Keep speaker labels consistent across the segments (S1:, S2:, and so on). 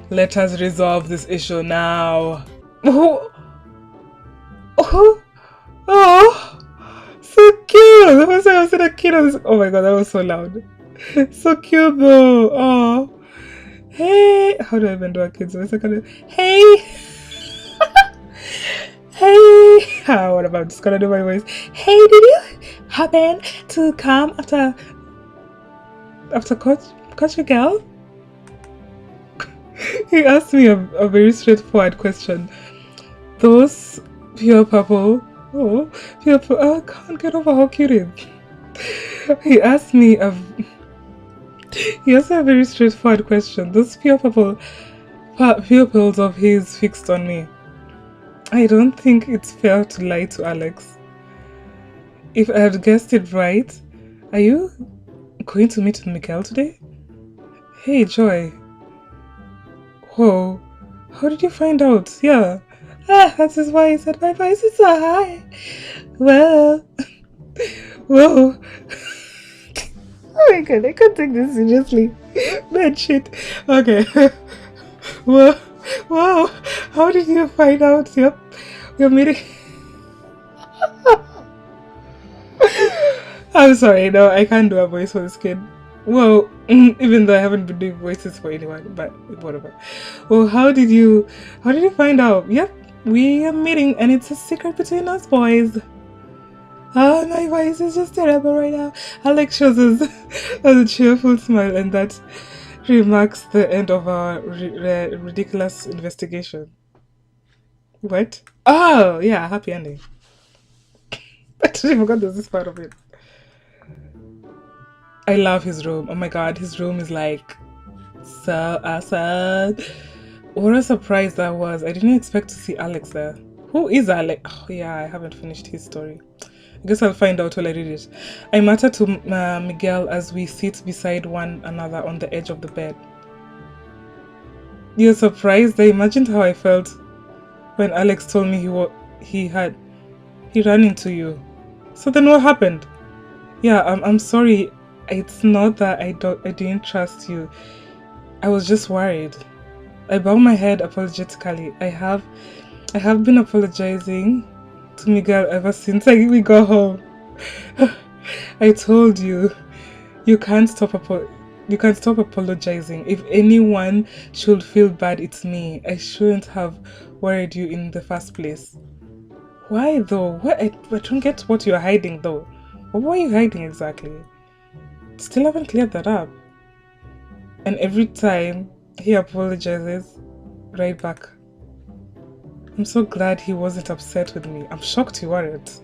S1: Let us resolve this issue now. Oh, oh, oh, so cute. The first time I've seen a kid on this. Oh my god, that was so loud. So cute though. Oh, hey. How do I even do a kid's voice? Hey. Hey. What about I'm just gonna do my voice? Hey, did you happen to come after Coach Miguel? He asked me a very straightforward question. Those pure purple. Oh, pure purple. Oh, I can't get over how cute it is. He asked me a very straightforward question. Those pure purple pupils of his fixed on me. I don't think it's fair to lie to Alex. If I had guessed it right, are you going to meet Miguel today? Hey, Joy. Whoa, how did you find out? Yeah. That is why I said my voice is so high. Well, whoa. Oh my god, I can't take this seriously. Bad shit. Okay. Whoa, how did you find out? Yep, you're meeting. I'm sorry, no, I can't do a voice for this kid. Well, even though I haven't been doing voices for anyone, but whatever. Well, how did you find out? Yep, we are meeting and it's a secret between us boys. Oh, my voice is just terrible right now. Alex shows us a cheerful smile, and that remarks the end of our ridiculous investigation. What? Oh, yeah, happy ending. I totally forgot there's this part of it. I love his room. Oh my god, his room is like so awesome. What a surprise that was. I didn't expect to see Alex there. Who is Alex? Oh yeah, I haven't finished his story. I guess I'll find out while I read it. I mutter to Miguel as we sit beside one another on the edge of the bed. You're surprised? I imagined how I felt when Alex told me he ran into you. So then what happened? Yeah, I'm sorry. It's not that I didn't trust you. I was just worried. I bow my head apologetically. I have been apologizing to Miguel ever since we got home. I told you, you can't stop apologizing. If anyone should feel bad, it's me. I shouldn't have worried you in the first place. Why though? I don't get what you're hiding though. What were you hiding exactly? Still haven't cleared that up. And every time he apologizes, right back. I'm so glad he wasn't upset with me. I'm shocked you weren't.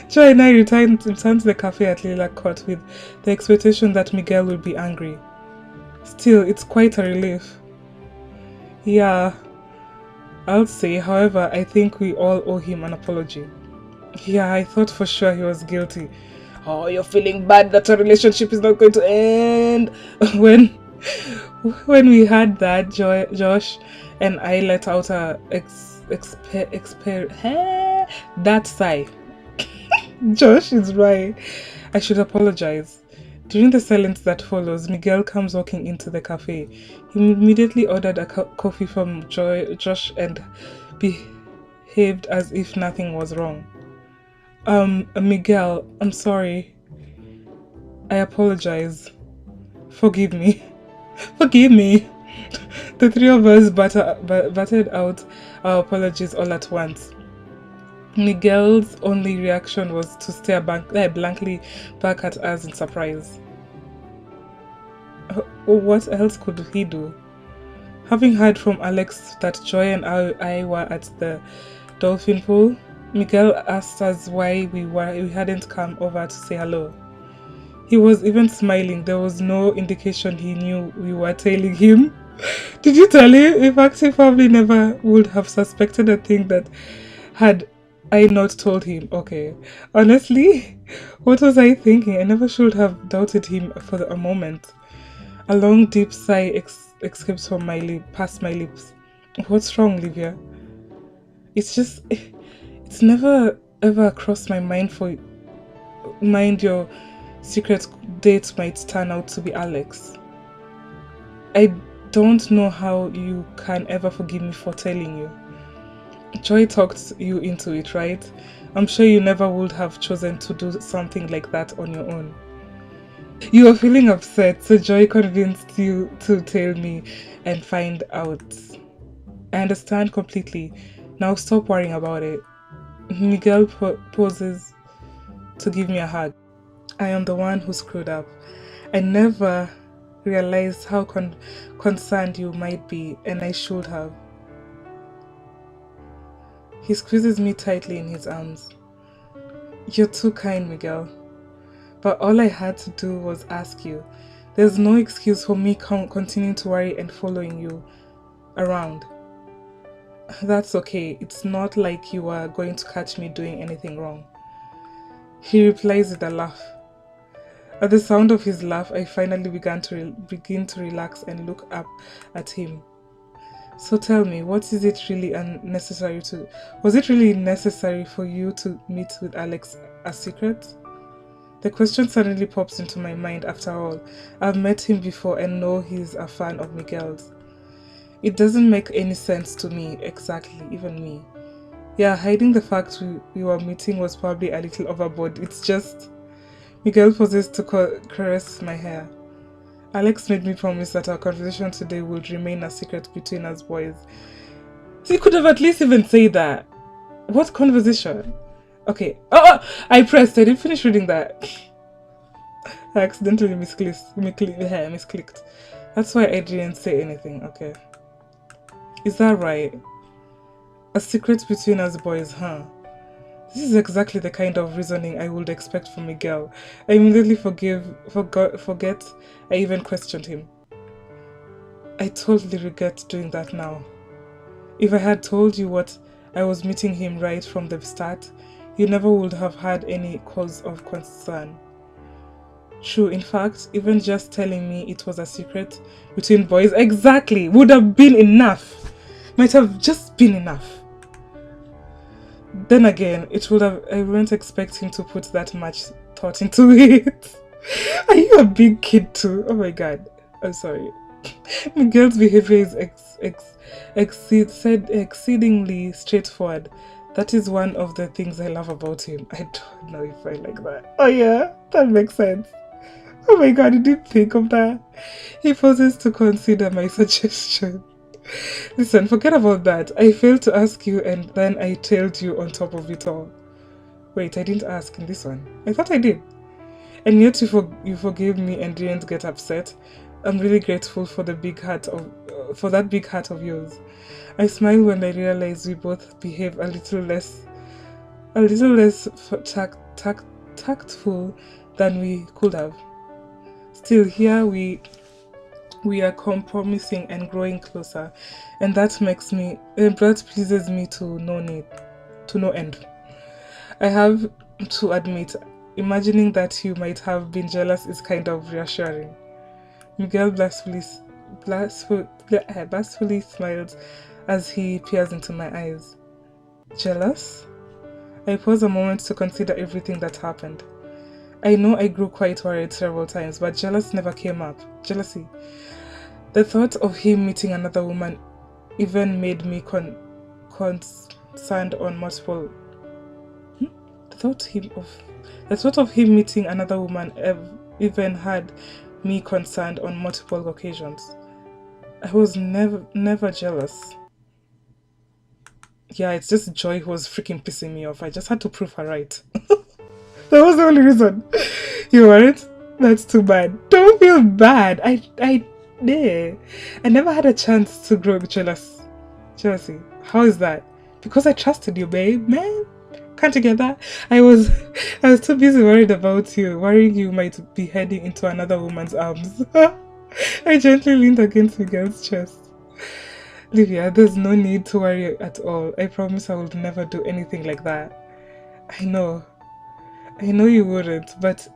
S1: Joy and I returned to the cafe at Lilac Court with the expectation that Miguel would be angry. Still, it's quite a relief. Yeah, I'll say, however, I think we all owe him an apology. Yeah, I thought for sure he was guilty. Oh, you're feeling bad that our relationship is not going to end. When we had that, Josh and I let out a that sigh. Josh is right. I should apologize. During the silence that follows, Miguel comes walking into the cafe. He immediately ordered a coffee from Josh and behaved as if nothing was wrong. Miguel, I'm sorry. I apologize. Forgive me. Forgive me. The three of us batted out our apologies all at once. Miguel's only reaction was to stare blankly back at us in surprise. What else could he do? Having heard from Alex that Joy and I were at the dolphin pool, Miguel asked us why we hadn't come over to say hello. He was even smiling. There was no indication he knew we were tailing him. Did you tell him? In fact, he probably never would have suspected a thing that had I not told him. Okay. Honestly, what was I thinking? I never should have doubted him for a moment. A long, deep sigh escapes from past my lips. What's wrong, Livia? It's never ever crossed my mind your secret date might turn out to be Alex. I don't know how you can ever forgive me for telling you. Joy talked you into it, right? I'm sure you never would have chosen to do something like that on your own. You were feeling upset, so Joy convinced you to tell me and find out. I understand completely. Now stop worrying about it. Miguel poses to give me a hug. I am the one who screwed up. I never realized how concerned you might be, and I should have. He squeezes me tightly in his arms. You're too kind, Miguel. But all I had to do was ask you. There's no excuse for me continuing to worry and following you around. That's okay. It's not like you are going to catch me doing anything wrong. He replies with a laugh. At the sound of his laugh, I finally begin to relax and look up at him. So tell me, was it really necessary for you to meet with Alex as secret? The question suddenly pops into my mind. After all, I've met him before and know he's a fan of Miguel's. It doesn't make any sense to me, exactly, even me. Yeah, hiding the fact we were meeting was probably a little overboard. It's just... Miguel pauses to caress my hair. Alex made me promise that our conversation today would remain a secret between us boys. So you could have at least even said that. What conversation? Okay. Oh, I didn't finish reading that. I accidentally misclicked. That's why I didn't say anything. Okay. Is that right? A secret between us boys, huh? This is exactly the kind of reasoning I would expect from Miguel. I immediately forget I even questioned him. I totally regret doing that now. If I had told you what I was meeting him right from the start, you never would have had any cause of concern. True, in fact, even just telling me it was a secret between boys exactly would have been enough. Might have just been enough. Then again, I wouldn't expect him to put that much thought into it. Are you a big kid too? Oh my god. I'm sorry. Miguel's behavior is exceedingly straightforward. That is one of the things I love about him. I don't know if I like that. Oh yeah, that makes sense. Oh my god, I didn't think of that. He pauses to consider my suggestion. Listen, forget about that. I failed to ask you and then I tailed you on top of it all. Wait, I didn't ask in this one. I thought I did. And yet you forgave me and didn't get upset. I'm really grateful for that big heart of yours. I smile when I realize we both behave a little less tactful than we could have. Still, here we are compromising and growing closer, and that pleases me to no end. I have to admit, imagining that you might have been jealous is kind of reassuring. Miguel blissfully smiles as he peers into my eyes. Jealous? I pause a moment to consider everything that happened. I know I grew quite worried several times, but jealousy never came up. Jealousy. The thought of him meeting another woman even made me concerned on multiple... The thought of him meeting another woman even had me concerned on multiple occasions. I was never jealous. Yeah, it's just Joy who was freaking pissing me off. I just had to prove her right. That was the only reason. You weren't? That's too bad. Don't feel bad. I never had a chance to grow jealousy. How is that? Because I trusted you, babe, man. Can't you get that? I was too busy worrying you might be heading into another woman's arms. I gently leaned against Miguel's chest. Livia, there's no need to worry at all. I promise I will never do anything like that. I know you wouldn't, but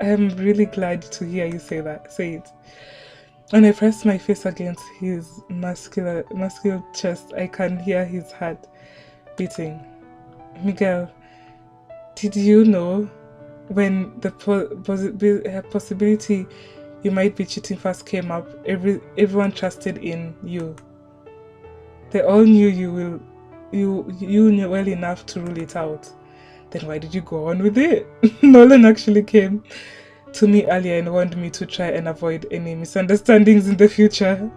S1: I am really glad to hear you say it. When I press my face against his muscular chest, I can hear his heart beating. Miguel, did you know when the possibility You Might Be Cheating first came up, everyone trusted in you. They all knew you knew well enough to rule it out. Then why did you go on with it? Nolan actually came to me earlier and warned me to try and avoid any misunderstandings in the future.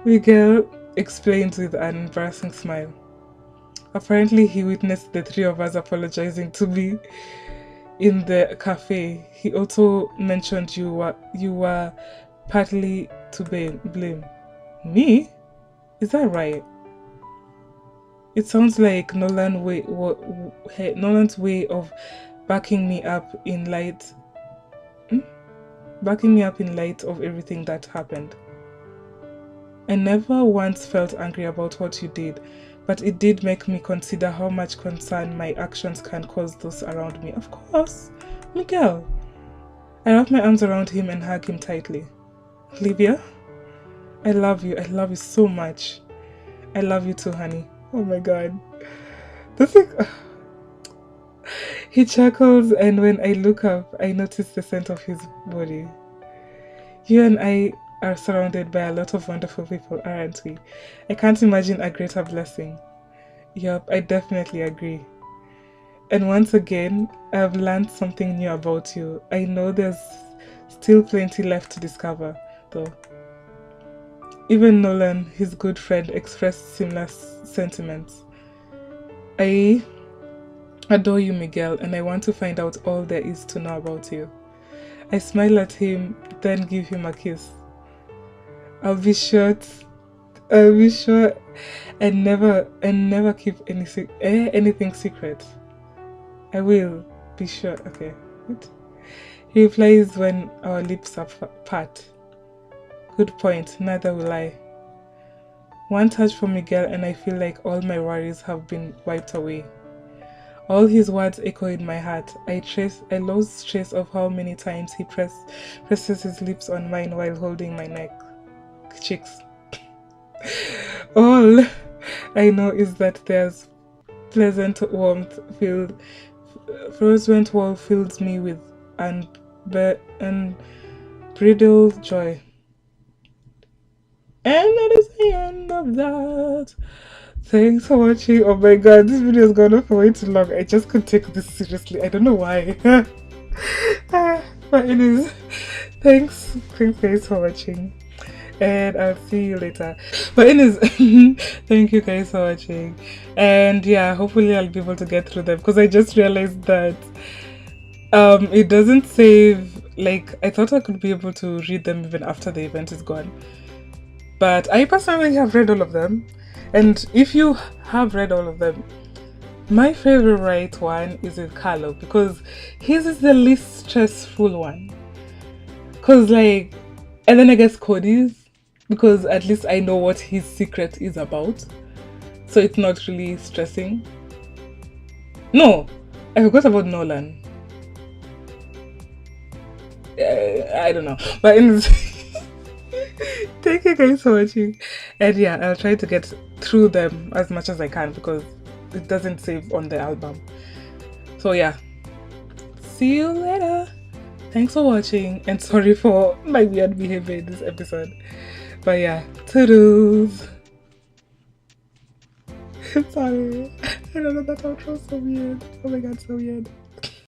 S1: Miguel explained with an embarrassing smile. Apparently, he witnessed the three of us apologizing to me in the cafe. He also mentioned you were partly to blame. Me? Is that right? It sounds like Nolan's way of backing me up in light of everything that happened. I never once felt angry about what you did, but it did make me consider how much concern my actions can cause those around me. Of course, Miguel. I wrap my arms around him and hug him tightly. Olivia, I love you. I love you so much. I love you too, honey. Oh my god. He chuckles, and when I look up, I notice the scent of his body. You and I are surrounded by a lot of wonderful people, aren't we? I can't imagine a greater blessing. Yup, I definitely agree. And once again, I've learned something new about you. I know there's still plenty left to discover, though. Even Nolan, his good friend, expressed similar sentiments. I adore you, Miguel, and I want to find out all there is to know about you. I smile at him, then give him a kiss. I'll be sure and never keep anything secret. I will be sure. Okay. What? He replies when our lips are apart. Good point, neither will I. One touch from Miguel and I feel like all my worries have been wiped away. All his words echo in my heart. I lose trace of how many times he presses his lips on mine while holding my cheeks. All I know is that there's pleasant warmth fills me with unbridled joy. And that is the end of that. Thanks for watching. Oh my god, this video has gone on for way too long. I just couldn't take this seriously. I don't know why. But anyways, thanks guys for watching. And I'll see you later. But anyways, thank you guys for watching. And yeah, hopefully I'll be able to get through them, because I just realized that it doesn't save. Like, I thought I could be able to read them even after the event is gone. But I personally have read all of them. And if you have read all of them, my favorite one is with Carlo, because his is the least stressful one. Because like, and then I guess Cody's, because at least I know what his secret is about. So it's not really stressing. No, I forgot about Nolan. I don't know. But anyways, thank you guys for watching. And yeah, I'll try to get through them as much as I can, because it doesn't save on the album. So yeah, see you later. Thanks for watching, and sorry for my weird behavior in this episode. But yeah, toodles. Sorry, I don't know, that outro was so weird. Oh my god, so weird.